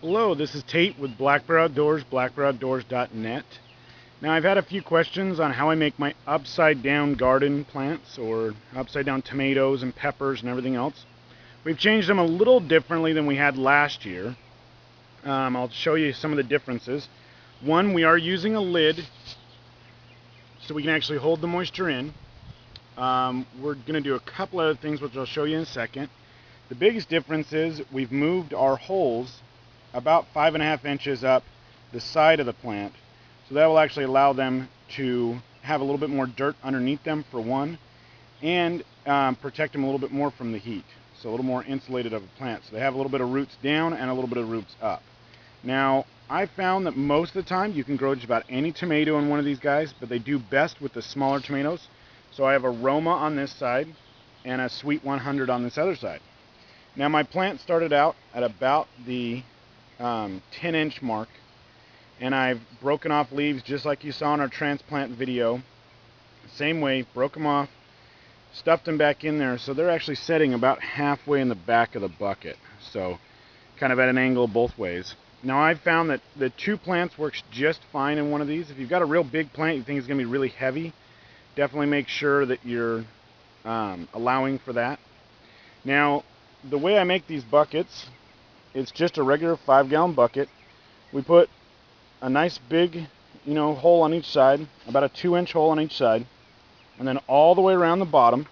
Hello, this is Tate with Black Bear Outdoors, blackbearoutdoors.net. Now I've had a few questions on how I make my upside down garden plants or upside down tomatoes and peppers and everything else. We've changed them a little differently than we had last year. I'll show you some of the differences. One, we are using a lid so we can actually hold the moisture in. We're going to do a couple other things which I'll show you in a second. The biggest difference is we've moved our holes about 5.5 inches up the side of the plant, so that will actually allow them to have a little bit more dirt underneath them for one, and protect them a little bit more from the heat, so a little more insulated of a plant, so they have a little bit of roots down and a little bit of roots up. Now I found that most of the time you can grow just about any tomato in one of these guys, but they do best with the smaller tomatoes. So I have a Roma on this side and a Sweet 100 on this other side. Now my plant started out at about the 10-inch mark, and I've broken off leaves just like you saw in our transplant video. Same way, broke them off, stuffed them back in there, so they're actually setting about halfway in the back of the bucket, so kind of at an angle both ways. Now I've found that the two plants works just fine in one of these. If you've got a real big plant you think is going to be really heavy, definitely make sure that you're allowing for that. Now the way I make these buckets, it's just a regular 5-gallon bucket. We put a nice big, hole on each side, about a 2-inch hole on each side, and then all the way around the bottom,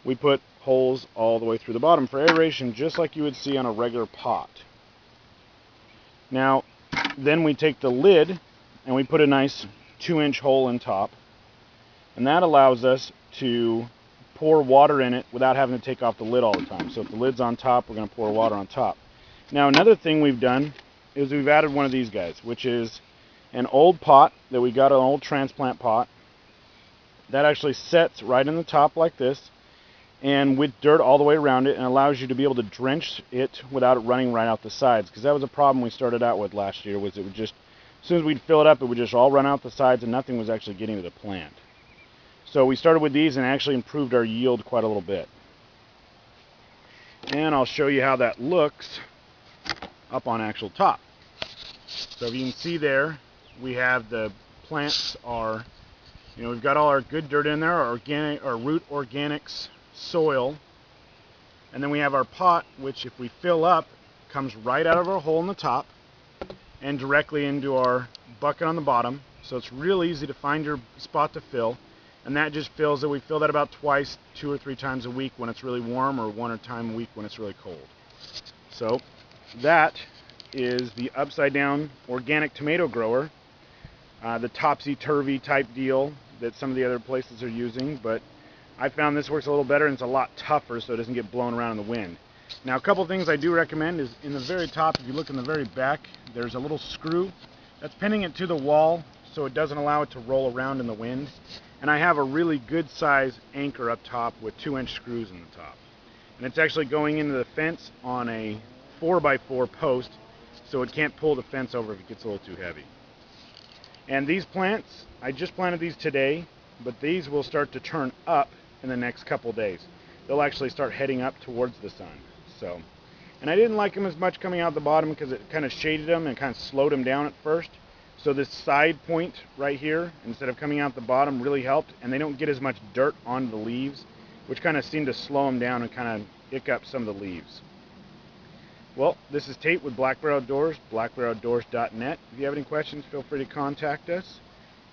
we put holes all the way through the bottom for aeration, just like you would see on a regular pot. Now, then we take the lid and we put a nice 2-inch hole in top, and that allows us to pour water in it without having to take off the lid all the time. So if the lid's on top, we're going to pour water on top. Now another thing we've done is we've added one of these guys, which is an old pot that we got, an old transplant pot that actually sets right in the top like this, and with dirt all the way around it, and allows you to be able to drench it without it running right out the sides, because that was a problem we started out with last year. Was it would just, as soon as we'd fill it up, it would just all run out the sides and nothing was actually getting to the plant. So we started with these and actually improved our yield quite a little bit. And I'll show you how that looks up on actual top. So if you can see there, we have the plants are, we've got all our good dirt in there, our organic, our root organics soil, and then we have our pot, which if we fill up, comes right out of our hole in the top and directly into our bucket on the bottom. So it's real easy to find your spot to fill, and that just fills it. We fill that about twice, 2 or 3 times a week when it's really warm, or 1 time a week when it's really cold. So that is the upside down organic tomato grower, the topsy-turvy type deal that some of the other places are using, but I found this works a little better and it's a lot tougher so it doesn't get blown around in the wind. Now a couple things I do recommend is in the very top, if you look in the very back, there's a little screw that's pinning it to the wall so it doesn't allow it to roll around in the wind, and I have a really good size anchor up top with 2-inch screws in the top, and it's actually going into the fence on a 4x4 post, so it can't pull the fence over if it gets a little too heavy. And these plants, I just planted these today, but these will start to turn up in the next couple days. They'll actually start heading up towards the sun. So, and I didn't like them as much coming out the bottom because it kind of shaded them and kind of slowed them down at first. So this side point right here, instead of coming out the bottom, really helped, and they don't get as much dirt on the leaves, which kind of seemed to slow them down and kind of ick up some of the leaves. Well, this is Tate with Black Bear Outdoors, blackbearoutdoors.net. If you have any questions, feel free to contact us,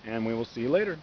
and we will see you later.